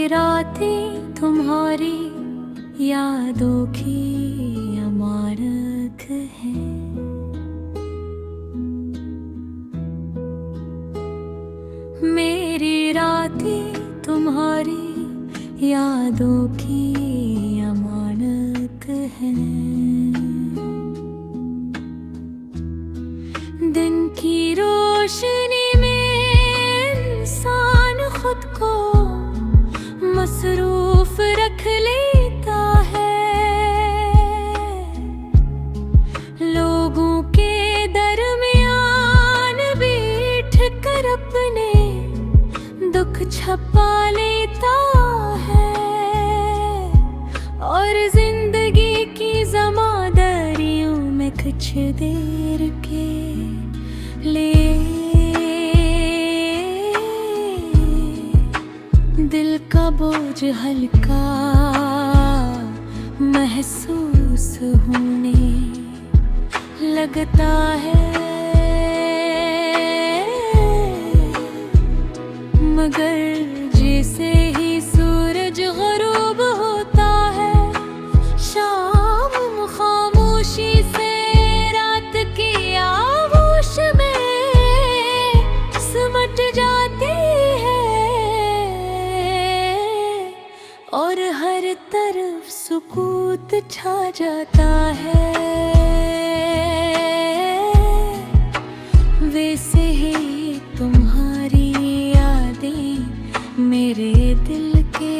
रातें तुम्हारी यादों की अमानत है। मेरी रातें तुम्हारी यादों की अमानत है। दिन की रोशनी में इंसान खुद को मसरूफ रख लेता है। लोगों के दरमियान बैठ कर अपने दुख छपा लेता है और जिंदगी की ज़मादारियों में कुछ देर के लिए दिल का बोझ हल्का महसूस होने लगता है। मगर जैसे ही सूरज ग़ुरूब होता है, शाम खामोशी से रात की आगोश में सिमट जाती है और हर तरफ सुकूत छा जाता है। वैसे ही तुम्हारी यादें मेरे दिल के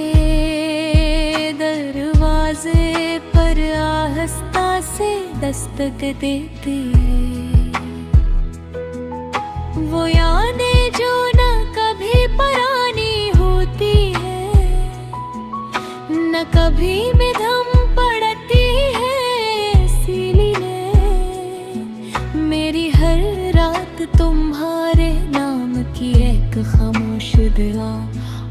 दरवाजे पर आहिस्ता से दस्तक देती है। वो यादें जो न कभी पुरानी होती है, न कभी मिधम पड़ती है, इसीलिए मेरी हर रात तुम्हारे नाम की एक खामोश दुआ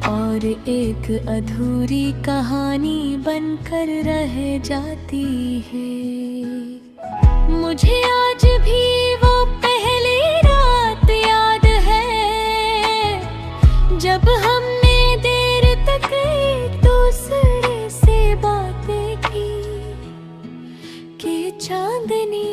और एक अधूरी कहानी बनकर रह जाती है। मुझे आज भी वो पहली रात याद है जब हमने देर तक एक दूसरे से बातें की कि चांदनी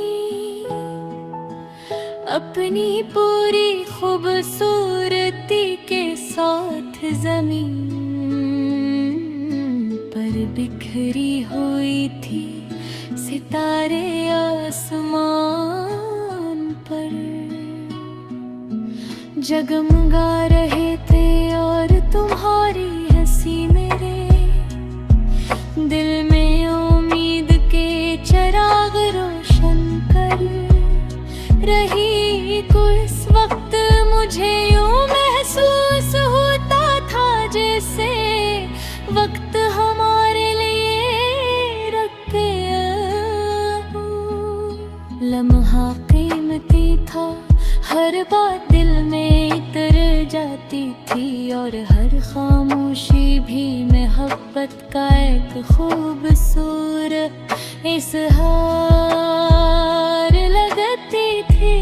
अपनी पूरी खूबसूरती के साथ ज़मीन पर बिखरी हुई थी, सितारे आसमान पर जगमगा रहे थे और तुम्हारी हंसी मेरे दिल में उम्मीद के चिराग रोशन कर रही। इस वक्त मुझे यूं महसूस होता था जैसे वक्त हमारे लिए रख गया हो। लम्हा कीमती था, हर बात दिल में उतर जाती थी और हर खामोशी भी मोहब्बत का एक खूबसूरत इज़हार लगती थी।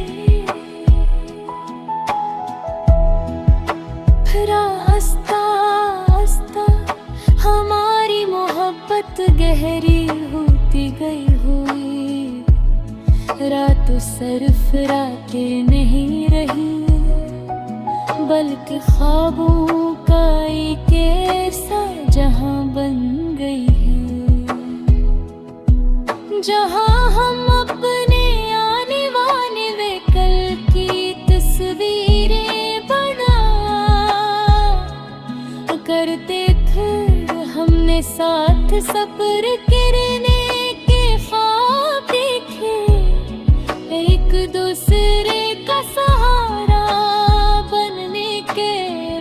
फिर आस्ता आस्ता हमारी मोहब्बत गहरी होती गई हुई। रात सिर्फ रातें नहीं रही बल्कि ख्वाबों का एक ऐसा जहां बन गई है, जहां हम अपने आने वाले वे कल की तस्वीरें बना करते थे। हमने साथ सफर करने के ख्वाब देखे, एक दूसरे का सहारा बनने के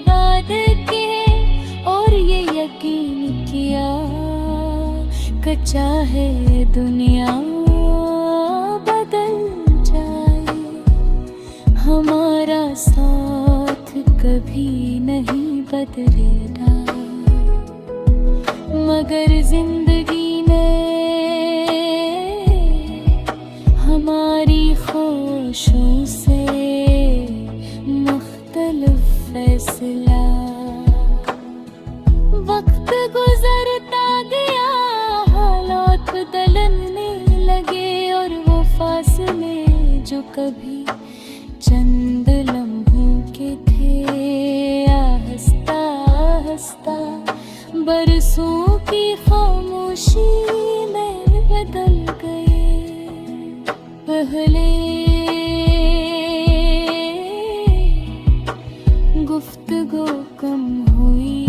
वादे किए और ये यकीन किया कि चाहे दुनिया बदल जाए, हमारा साथ कभी नहीं बदलेगा। मगर जिंदगी ने हमारी ख्वाहिशों से मुख्तलिफ फैसला वक्त कभी चंद लम्हों के थे, आहिस्ता आहिस्ता बरसों की खामोशी में बदल गए। पहले गुफ्तगू कम हुई,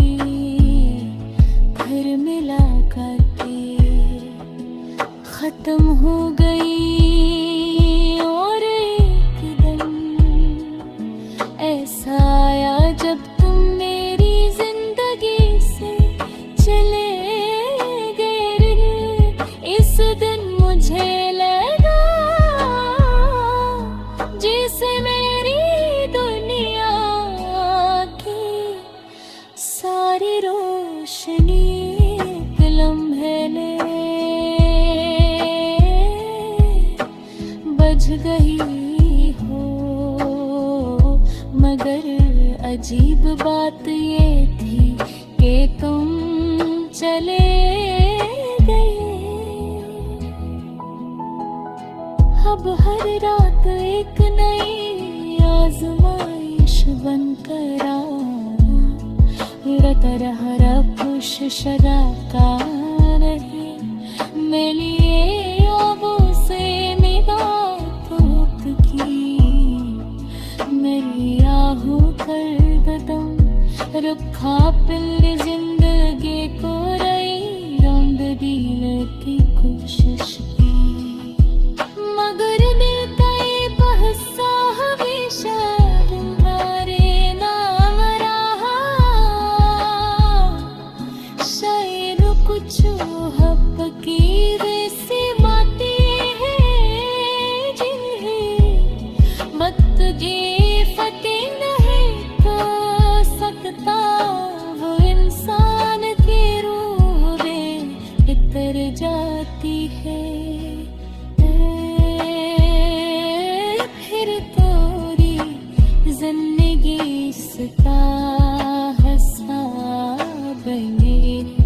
फिर मुलाकातें खत्म हो गई, और एक दिन ऐसा आया जब तुम मेरी जिंदगी से चले गए। इस दिन मुझे लगा जैसे मेरी दुनिया की सारी रोशनी एक लम्हे ले बज गई हो। मगर अजीब बात ये थी कि तुम चले गए। अब हर रात एक नई आजमाइश बनकर आना, तरह खुश शगा का नहीं मिली आबों से निगाहों की। मेरी आहू कर दम रखा पिल जिंदगी को रही, रंग दिल की कोशिश की। मगर दिल का ये बहसा हमेशा तुम्हारे नाम रहा। शायद कुछ हब की वैसी बातें हैं जिन्हें वक्त जी फतेह नहीं कर सकता। वो इंसान की रूह में इतर जाती है, फिर तोरी जिंदगी सता हंसा बने।